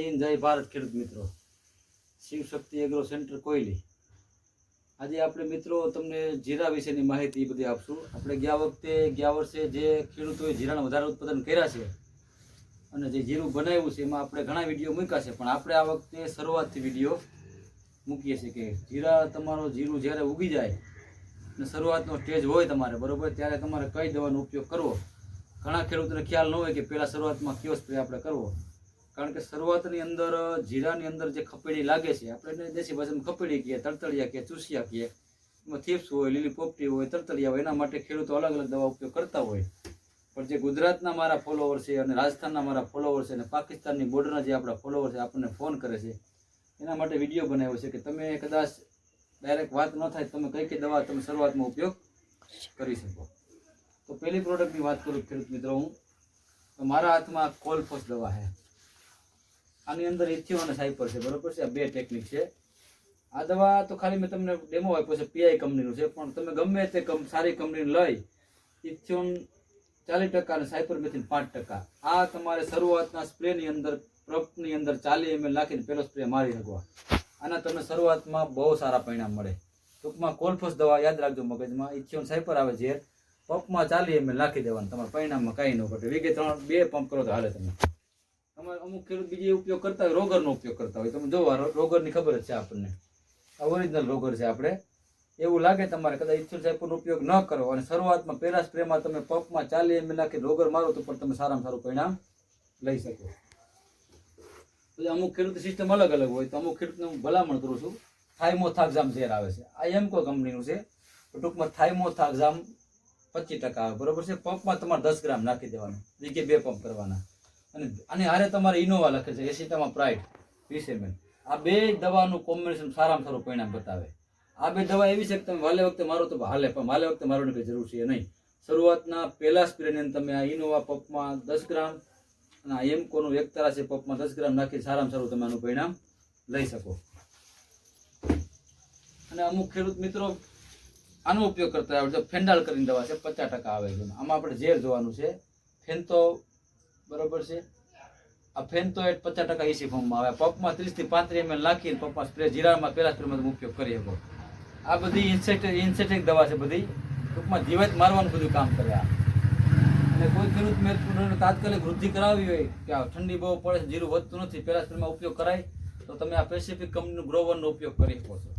હિન્દ, જય ભારત ખેડૂત મિત્રો. શિવ શક્તિ એગ્રો સેન્ટર કોયલી. આજે આપણે મિત્રો તમને જીરા વિશેની માહિતી બધી આપશું. આપણે ગયા વર્ષે જે ખેડૂતોએ જીરાનું વધારે ઉત્પાદન કર્યા છે અને જે જીરું બનાવ્યું છે એમાં આપણે ઘણા વિડીયો મૂક્યા છે, પણ આપણે આ વખતે શરૂઆતથી વિડીયો મૂકીએ છીએ કે જીરું જ્યારે ઉગી જાય અને શરૂઆતનો સ્ટેજ હોય તમારે બરોબર, ત્યારે તમારે કઈ દવાનો ઉપયોગ કરવો. ઘણા ખેડૂતોને ખ્યાલ ન હોય કે પહેલાં શરૂઆતમાં કયો સ્પ્રે આપણે કરવો, કારણ કે શરૂઆતની અંદર જીરાની અંદર જે ખપેડી લાગે છે, આપણે દેશી ભાષામાં ખપેડી કહીએ, તરતળિયા કહીએ, ચૂસિયા કહીએ, એમાં થીપ્સ હોય, લીલી પોપટી હોય, તરતળિયા હોય, એના માટે ખેડૂતો અલગ અલગ દવા ઉપયોગ કરતા હોય. પણ જે ગુજરાતના મારા ફોલોવર છે અને રાજસ્થાનના મારા ફોલોવર છે અને પાકિસ્તાનની બોર્ડરના જે આપણા ફોલોવર છે આપણને ફોન કરે છે, એના માટે વિડીયો બનાવ્યો છે કે તમે કદાચ ડાયરેક્ટ વાત ન થાય તમે કઈ કઈ દવા તમે શરૂઆતમાં ઉપયોગ કરી શકો. તો પહેલી પ્રોડક્ટની વાત કરું ખેડૂત મિત્રો હું, તો મારા હાથમાં કોલફોસ દવા છે. આની અંદર ઇથિયો અને સાયપર છે બરોબર છે. આ બે ટેકનિક છે. આ દવા તો ખાલી મેં તમને ડેમો આપ્યો છે, પીઆઈ કંપનીનું છે, પણ તમે ગમે તે સારી કંપનીનું લઈ ઇથિયોન 40% અને સાયપર મેથિન 5%. આ તમારે શરૂઆતના સ્પ્રેની અંદર પ્રપની અંદર 40 ml નાખીને પહેલો સ્પ્રે મારી શકવા. આના તમને શરૂઆતમાં બહુ સારા પરિણામ મળે. ટૂંકમાં કોલફોસ દવા યાદ રાખજો મગજમાં. ઇથિયોન સાયપર આવે છે, પંપમાં 40 ml નાખી દેવાનું, તમારા પરિણામમાં કાંઈ ન ઘટે. વીઘે 2 પંપ કરો તો હાલે. તમે તમારે અમુક ખેડૂત બીજી ઉપયોગ કરતા હોય, રોગરનો ઉપયોગ કરતા હોય. તમે જોવો રોગરની ખબર જ છે આપણને, આ ઓરિજિનલ રોગર છે. આપણે એવું લાગે તમારે કદાચ ઇથિયોન સાયપરનો ઉપયોગ ન કરો અને શરૂઆતમાં પહેલા સ્પ્રેમાં તમે પંપમાં 40 ml નાખી રોગર મારો તો પણ તમે સારામાં સારું પરિણામ લઈ શકો. તો અમુક ખેડૂત સિસ્ટમ અલગ અલગ હોય, તો અમુક ખેડૂતને હું ભલામણ કરું છું. થાઇમોથાક્ઝામ ઝેર આવે છે, આ એમકો કંપનીનું છે. ટૂંકમાં થાઇમોથાક્ઝામ 25% આવે બરોબર છે. પંપમાં તમારે 10 ગ્રામ નાખી દેવાનું, વીઘે 2 પંપ કરવાના. અને હારે તમારે ઇનોવા લખે છે, એસિટામાં પ્રાઇડ 20 ml. આ બે દવાનું કોમ્બિનેશન સારામાં સારું પરિણામ બતાવે. આ બે દવા એવી છે કે તમે વાલે વખતે મારો તો હાલે, પણ વાલે વખતે મારવાની કોઈ જરૂર છે નહીં. શરૂઆતના પહેલા સ્પ્રેની અંદર તમે આ ઇનોવા પંપમાં 10 ગ્રામ અને આ એમકોનું એકતારા છે પંપમાં 10 ગ્રામ નાખી સારામાં સારું તમે આનું પરિણામ લઈ શકો. અને અમુક ખેડૂત મિત્રો આનો ઉપયોગ કરતા હોય, ફેન્ડાલ કરીને દવા છે, 50% આવે છે. આમાં આપણે ઝેર જોવાનું છે, ફેન્તો બરોબર છે. આ ફેન્તો 50% એસી ફોર્મમાં આવે. પંપમાં 30 થી 35 ml નાખીને પંપમાં સ્પ્રે જીરામાં પહેલા સ્પ્રેમાં તમે ઉપયોગ કરી શકો. આ બધી ઇન્સેક્ટિક દવા છે, બધી ટૂંકમાં જીવાત મારવાનું બધું કામ કરે. અને કોઈ ખેડૂત મેં તાત્કાલિક વૃદ્ધિ કરાવી હોય કે ઠંડી બહુ પડે છે, જીરું વધતું નથી, પહેલા સ્પ્રેમાં ઉપયોગ કરાય તો તમે આ પેસિફિક કંપનીનું ગ્રોવરનો ઉપયોગ કરી શકો છો.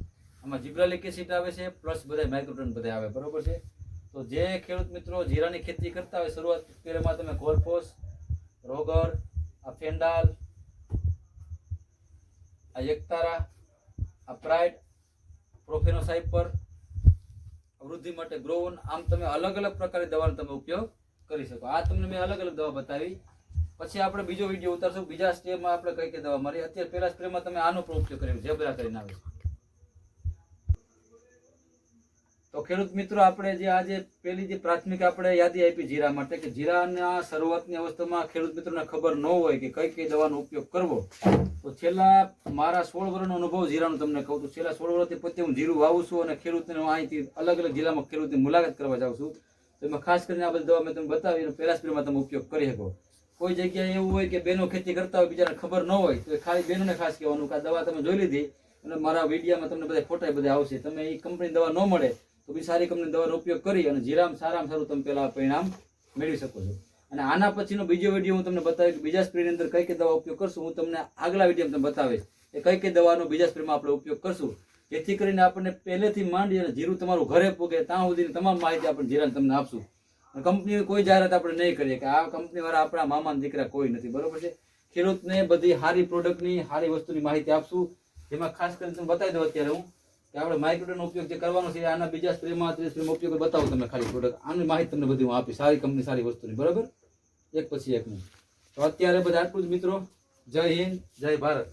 આમાં જીબ્રાલિક એસિડ આવે છે, પ્લસ બધા માઇક્રોટન બધા આવે બરોબર છે. તો જે ખેડૂત મિત્રો જીરાની ખેતી કરતા હોય શરૂઆત પહેલામાં તમે કોલફોસ, રોગર, આ ફેન્ડાલ, આ એકતારા, આ પ્રાઇડ, પ્રોફેનોસાઇપર, વૃદ્ધિ માટે ગ્રોવન, આમ તમે અલગ અલગ પ્રકારની દવાનો તમે ઉપયોગ કરી શકો. આ તમને મેં અલગ અલગ દવા બતાવી. પછી આપણે બીજો વિડીયો ઉતારશું, બીજા સ્ટેપમાં આપણે કઈ કઈ દવા મારી. અત્યારે પહેલા સ્પ્રેમાં તમે આનો પણ ઉપયોગ કર્યો, ઝેબ્રા કરીને આવે છે. તો ખેડૂત મિત્રો આપણે જે આજે પેલી જે પ્રાથમિક આપણે યાદી આપી જીરા માટે, કે જીરાના શરૂઆતની અવસ્થામાં ખેડૂત મિત્રોને ખબર ન હોય કે કઈ કઈ દવાનો ઉપયોગ કરવો, તો છેલ્લા મારા 16 વર્ષનો અનુભવ જીરાનો તમને કહું છું. છેલ્લા 16 વર્ષથી પોતે હું જીરું વાવું છું અને ખેડૂતને અહીંથી અલગ અલગ જિલ્લામાં ખેડૂતની મુલાકાત કરવા જાઉં છું. તો એમાં ખાસ કરીને આ બધી દવા મેં તમને બતાવી, પહેલા સ્પ્રેમાં તમે ઉપયોગ કરી શકો. કોઈ જગ્યાએ એવું હોય કે બહેનો ખેતી કરતા હોય, બીજાને ખબર ન હોય, તો ખાલી બહેનોને ખાસ કહેવાનું કે આ દવા તમે જોઈ લીધી અને મારા વિડીયામાં તમને બધા ફોટા બધા આવશે. તમે એ કંપની દવા ન મળે તો બી સારી કંપની દવાનો ઉપયોગ કરી અને જીરામાં સારામાં સારું તમે પહેલા પરિણામ મેળવી શકો છો. અને આના પછીનો બીજો વિડીયો હું તમને બતાવીશ કે બીજા સ્પ્રેની અંદર કઈ કઈ દવા ઉપયોગ કરશું. હું તમને આગલા વિડીયોમાં તમને બતાવીશ કે કઈ કઈ દવાનો બીજા સ્પ્રેમાં આપણે ઉપયોગ કરશું, જેથી કરીને આપણને પહેલેથી માંડી અને જીરું તમારું ઘરે પૂગે ત્યાં સુધીની તમામ માહિતી આપણે જીરાને તમને આપશું. અને કંપનીની કોઈ જાહેરાત આપણે નહીં કરીએ કે આ કંપનીવાળા આપણા મામાના દીકરા કોઈ નથી બરોબર છે. ખેડૂતને બધી સારી પ્રોડક્ટની સારી વસ્તુની માહિતી આપશું, જેમાં ખાસ કરીને તમે બતાવી દો અત્યારે હું કે આપણે માઇક્રોટનનો ઉપયોગ જે કરવાનો છે આના બીજા સ્પ્રેમાં 30 સ્પ્રેમાં ઉપયોગ બતાવું તમને ખાલી પ્રોડક્ટ. આની માહિતી તમને બધી હું આપીશ, સારી કંપની સારી વસ્તુની બરાબર, એક પછી એકનું. તો અત્યારે બધા આટલું જ મિત્રો. જય હિન્દ, જય ભારત.